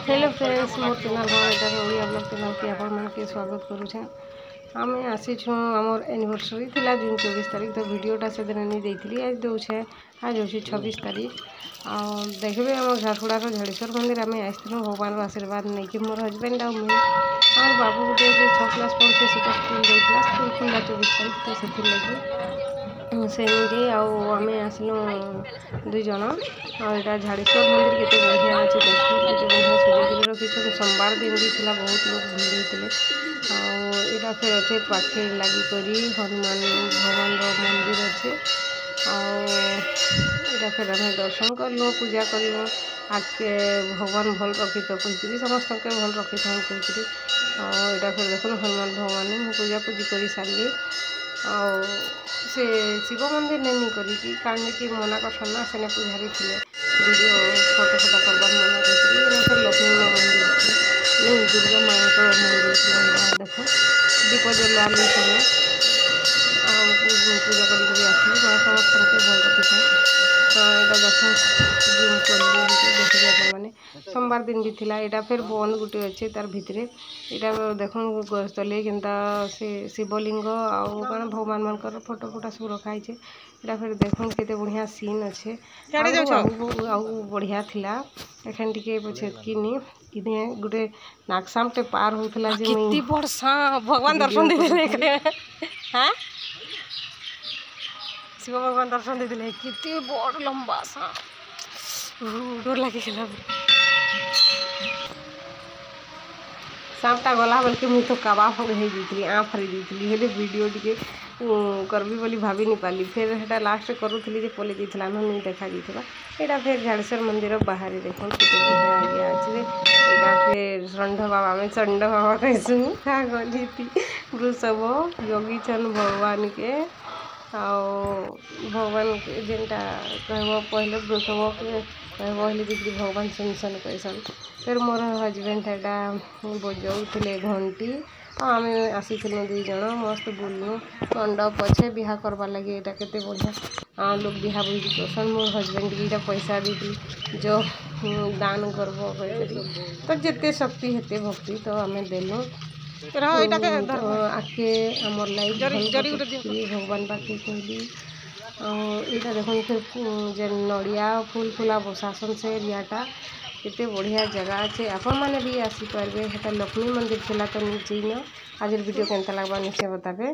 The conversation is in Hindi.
हेलो फ्रेंड्स मोर चैनल ओडिया ब्लॉग चैनल के आपण मानके स्वागत करुछे। आम आसीछु आमर एनिवर्सरी थिला जून 24 तारीख तो वीडियोटा से दिन नहीं देती आज दूचे आज हूँ 26 तारीख आ देखिए आम झारसुड़ार झाड़ेश्वर मंदिर आम आसलु भगवान आशीर्वाद नहीं कि मोर हजबैंड आम बाबू गोटे 6 क्लास पढ़ुचे से स्कूल जाइला स्कूल खुला 24 तारीख तो से सेमती आम आसलु दुई जन आटा झाड़ेश्वर मंदिर केते बढ़िया अच्छे देखो केते बढ़िया सजाई रखी सोमवार दिन भी थी बहुत लोग भिड़ होते आटा फिर अच्छे पाखे लगिक हनुमान भगवान मंदिर अच्छे आटा फिर आम दर्शन कलु पूजा कलु आगे भगवान भल रखी तो कही समस्त भल रखी था कही आटा फिर देख हनुमान भगवान पूजा पूजी कर सारे से शिव मंदिर नहीं करी कारण कि मना कर ना सेने पुजारी थे वीडियो फोटो फोटा करवा मना कर लक्ष्मी माँ मंदिर नहीं दुर्गा माँ मंदिर थी देख दीप जलाली सब पूजा करी आसली समस्त भल रखी था तो यहाँ देख जूम कर देखिए आपने सोमवार दिन भी थिला यहाँ फिर बंद गोटे अच्छे तार भितर यहाँ देख चले केनता से शिवलिंग आउ कौन भगवान मान फोटो फोटा सब रखाई यहाँ फिर देख केते बढ़िया सीन अच्छे बढ़िया थिला एखन टिके पछेतकिनी इने गोटे नागसामटे पार होतला जे कितनी बड़ सांप भगवान दर्शन देले हां शिव भगवान दर्शन देते कितनी बड़ लंबा सांप डर लगे सांपटा गला बोल के मुझे तो कबा होती आँ फारी दी हेले वीडियो टी करबी बोली भाभी नहीं पाली फिर है लास्ट करूली पलि जाता नहीं देखा यहाँ फिर झाड़ेश्वर मंदिर बाहर देखो आइडिया अच्छे यहाँ फिर षंढ बाबा आम चंड बाबा कहसू गली वृषभ जगीचन भगवान के भगवान जेनटा कह पहले वृषभ के कहले दीदी भगवान सुनसन कैसन फिर मोर हजबैंड है बजाऊे घंटी आम आसी दुई जन मस्त बुलू मंडप अच्छे बिहा करवा लगे यहाँ केते बढ़िया लोग बिहा बुझी करसन मोर हजबैंड भी पैसा दी जो दान करब तो जिते शक्ति हेते भक्ति तो आम देलु आके आमर लाइफ भगवान पाखे कहली यहाँ देखो फिर नड़िया फूल फूला बसासन से एरियाटा केते बढ़िया जगह अच्छे आपण मैंने भी आसीपारे लक्ष्मी मंदिर थिला तो नहीं आज वीडियो केनता लगवा निश्चय बताबे।